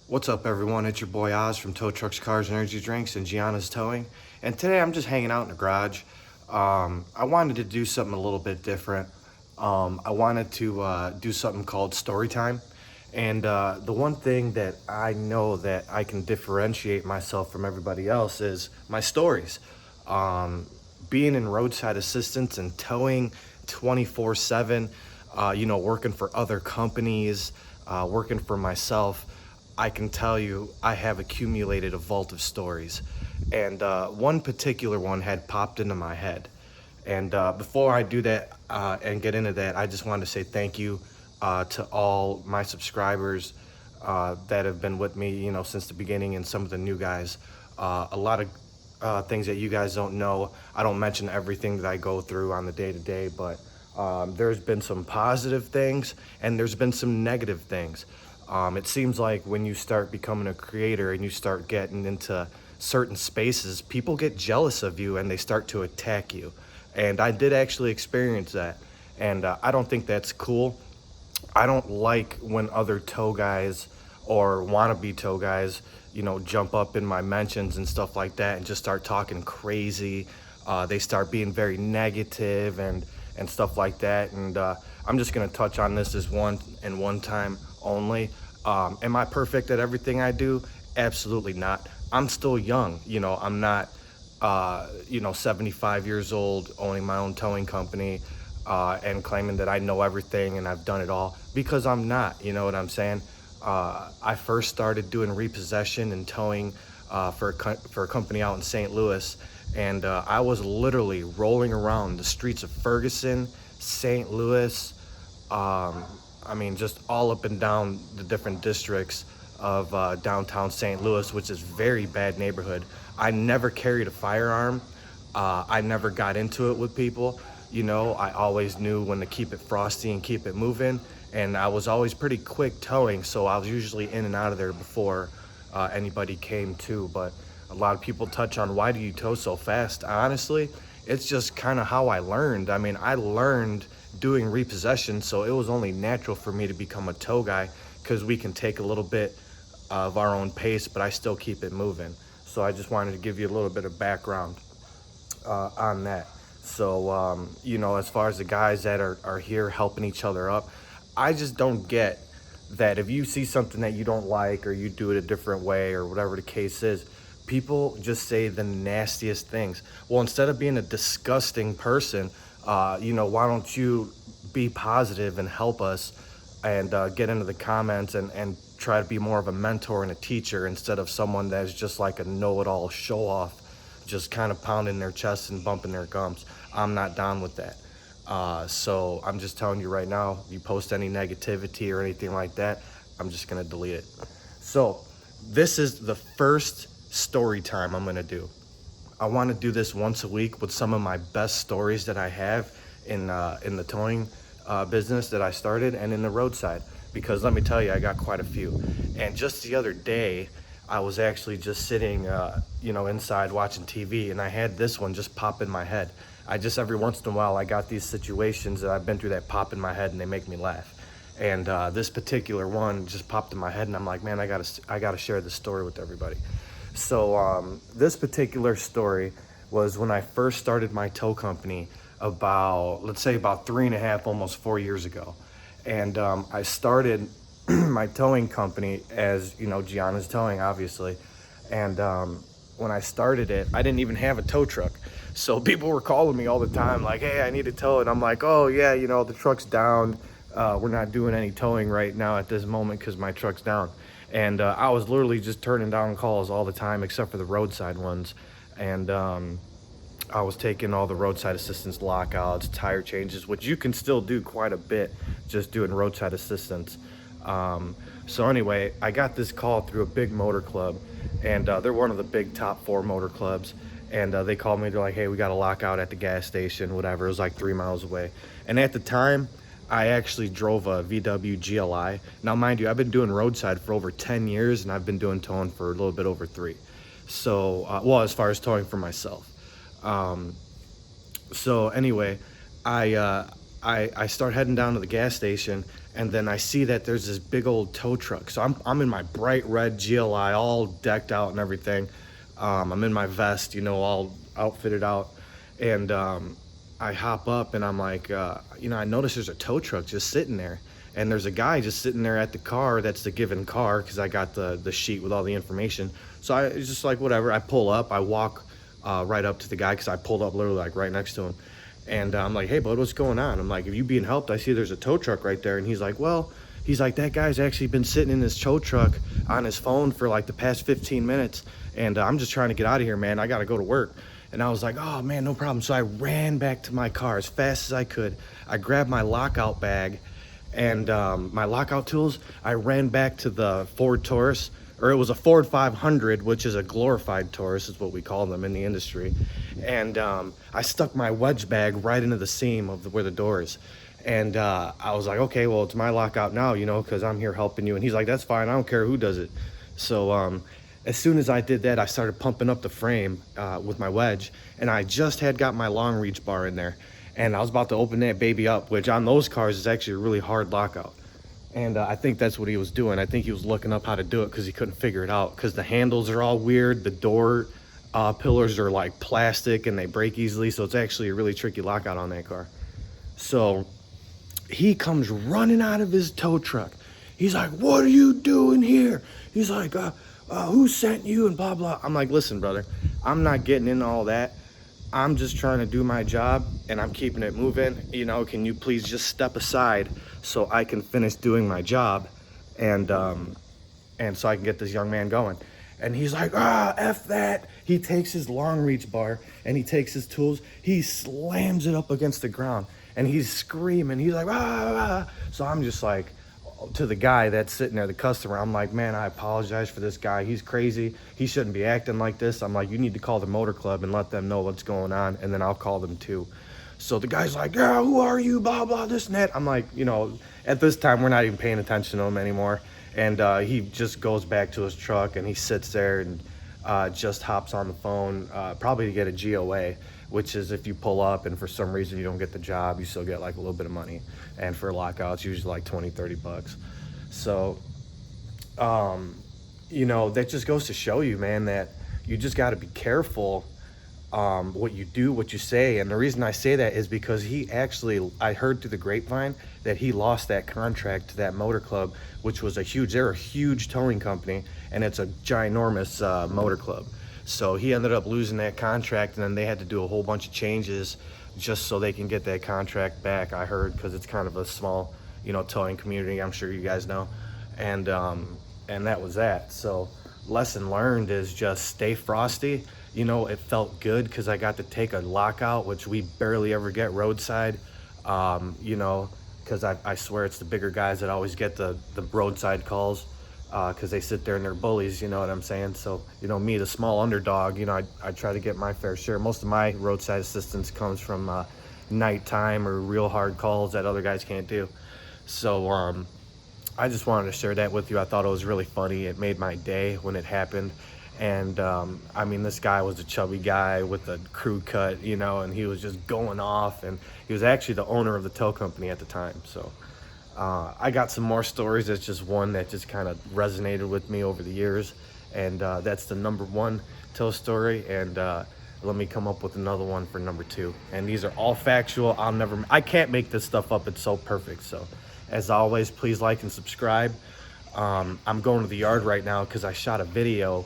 What's up, everyone? It's your boy Oz from Tow Trucks, Cars, Energy Drinks, and Gianna's Towing. And today I'm just hanging out in the garage. I wanted to do something a little bit different. I wanted to do something called story time. And the one thing that I know that I can differentiate myself from everybody else is my stories. Being in roadside assistance and towing 24/7, working for other companies, working for myself, I can tell you I have accumulated a vault of stories. And one particular one had popped into my head. And before I do that and get into that, I just wanted to say thank you to all my subscribers that have been with me, since the beginning, and some of the new guys. A lot of things that you guys don't know. I don't mention everything that I go through on the day-to-day, but there's been some positive things and there's been some negative things. It seems like when you start becoming a creator and you start getting into certain spaces, people get jealous of you and they start to attack you. And I did actually experience that. And I don't think that's cool. I don't like when other tow guys or wannabe tow guys, jump up in my mentions and stuff like that and just start talking crazy. They start being very negative and stuff like that. And I'm just gonna touch on this as one time only. Am I perfect at everything I do? Absolutely not. I'm still young. I'm not 75 years old, owning my own towing company, and claiming that I know everything and I've done it all, because I'm not. You know what I'm saying? I first started doing repossession and towing for a company out in St. Louis, and I was literally rolling around the streets of Ferguson, St. Louis, just all up and down the different districts of downtown St. Louis, which is very bad neighborhood. I never carried a firearm. I never got into it with people. I always knew when to keep it frosty and keep it moving. And I was always pretty quick towing, so I was usually in and out of there before anybody came to. But a lot of people touch on, why do you tow so fast? Honestly, it's just kind of how I learned. I learned doing repossession, so it was only natural for me to become a tow guy, because we can take a little bit of our own pace, but I still keep it moving. So I just wanted to give you a little bit of background on that. So, as far as the guys that are here helping each other up, I just don't get that if you see something that you don't like, or you do it a different way, or whatever the case is, people just say the nastiest things. Well, instead of being a disgusting person, why don't you be positive and help us, and get into the comments and try to be more of a mentor and a teacher, instead of someone that's just like a know-it-all show-off, just kind of pounding their chest and bumping their gums. I'm not down with that. So I'm just telling you right now, if you post any negativity or anything like that, I'm just gonna delete it. So this is the first story time I'm gonna do. I want to do this once a week with some of my best stories that I have in the towing business that I started, and in the roadside, because let me tell you, I got quite a few. And just the other day, I was actually just sitting, inside watching TV, and I had this one just pop in my head. Every once in a while, I got these situations that I've been through that pop in my head, and they make me laugh. And this particular one just popped in my head, and I'm like, man, I gotta share this story with everybody. So this particular story was when I first started my tow company about 3.5, almost 4 years ago. And I started my towing company as, Gianna's Towing, obviously. And when I started it, I didn't even have a tow truck. So people were calling me all the time like, hey, I need a tow. And I'm like, oh yeah, the truck's down. We're not doing any towing right now at this moment because my truck's down. And I was literally just turning down calls all the time, except for the roadside ones. And I was taking all the roadside assistance lockouts, tire changes, which you can still do quite a bit just doing roadside assistance. So anyway, I got this call through a big motor club, and they're one of the big top 4 motor clubs. And they called me, they're like, hey, we got a lockout at the gas station, whatever. It was like 3 miles away. And at the time, I actually drove a VW GLI. Now, mind you, I've been doing roadside for over 10 years, and I've been doing towing for a little bit over 3. So, as far as towing for myself. So anyway, I start heading down to the gas station, and then I see that there's this big old tow truck. So I'm in my bright red GLI, all decked out and everything. I'm in my vest, you know, all outfitted out, and I hop up and I'm like, you know, I notice there's a tow truck just sitting there, and there's a guy just sitting there at the car that's the given car, because I got the sheet with all the information. So I was just like, whatever. I pull up, I walk right up to the guy, because I pulled up literally like right next to him. And I'm like, hey, bud, what's going on? I'm like, if you being helped, I see there's a tow truck right there. And he's like, well, he's like, that guy's actually been sitting in this tow truck on his phone for like the past 15 minutes. And I'm just trying to get out of here, man. I got to go to work. And I was like, oh, man, no problem. So I ran back to my car as fast as I could. I grabbed my lockout bag and my lockout tools. I ran back to the Ford Taurus, or it was a Ford 500, which is a glorified Taurus, is what we call them in the industry. And I stuck my wedge bag right into the seam of where the door is. And I was like, okay, well, it's my lockout now, you know, because I'm here helping you. And he's like, that's fine. I don't care who does it. So as soon as I did that, I started pumping up the frame with my wedge. And I just had got my long reach bar in there. And I was about to open that baby up, which on those cars is actually a really hard lockout. And I think that's what he was doing. I think he was looking up how to do it because he couldn't figure it out, because the handles are all weird. The door pillars are like plastic and they break easily. So it's actually a really tricky lockout on that car. So he comes running out of his tow truck. He's like, what are you doing here? He's like, who sent you and blah, blah. I'm like, listen, brother, I'm not getting into all that. I'm just trying to do my job and I'm keeping it moving. You know, can you please just step aside so I can finish doing my job, and so I can get this young man going. And he's like, F that. He takes his long reach bar and he takes his tools. He slams it up against the ground and he's screaming. He's like, ah. So I'm just like, to the guy that's sitting there, the customer, I'm like, man, I apologize for this guy. He's crazy. He shouldn't be acting like this. I'm like, you need to call the motor club and let them know what's going on, and then I'll call them too. So the guy's like, yeah, who are you, blah, blah, this and that. I'm like, you know, at this time, we're not even paying attention to him anymore. And he just goes back to his truck and he sits there and just hops on the phone, probably to get a GOA, which is if you pull up and for some reason you don't get the job, you still get like a little bit of money. And for a lockout, it's usually like 20, 30 bucks. So, you know, that just goes to show you, man, that you just got to be careful what you do, what you say. And the reason I say that is because he actually, I heard through the grapevine that he lost that contract to that motor club, which was they're a huge towing company, and it's a ginormous motor club. So he ended up losing that contract, and then they had to do a whole bunch of changes just so they can get that contract back, I heard, because it's kind of a small, you know, towing community, I'm sure you guys know. And that was that. So lesson learned is just stay frosty. You know, it felt good because I got to take a lockout, which we barely ever get roadside, you know, because I swear it's the bigger guys that always get the roadside calls, because they sit there and they're bullies, you know what I'm saying? So, you know, me, the small underdog, you know, I try to get my fair share. Most of my roadside assistance comes from nighttime or real hard calls that other guys can't do. So I just wanted to share that with you. I thought it was really funny. It made my day when it happened. And I mean, this guy was a chubby guy with a crew cut, you know, and he was just going off, and he was actually the owner of the tow company at the time. So I got some more stories. That's just one that just kind of resonated with me over the years, and that's the number one tow story. And let me come up with another one for number two. And these are all factual. I can't make this stuff up. It's so perfect. So as always, please like and subscribe. I'm going to the yard right now because I shot a video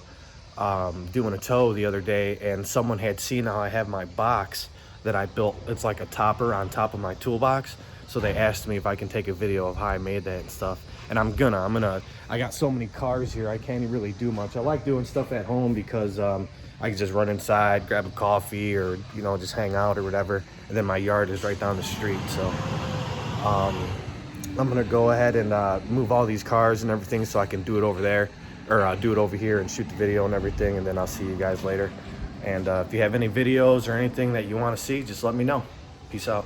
doing a tow the other day, and someone had seen how I have my box that I built. It's like a topper on top of my toolbox. So they asked me if I can take a video of how I made that and stuff. And I got so many cars here, I can't really do much. I like doing stuff at home because I can just run inside, grab a coffee, or, you know, just hang out or whatever. And then my yard is right down the street. So I'm gonna go ahead and move all these cars and everything so I can do it over there, or do it over here and shoot the video and everything, and then I'll see you guys later. And if you have any videos or anything that you want to see, just let me know. Peace out.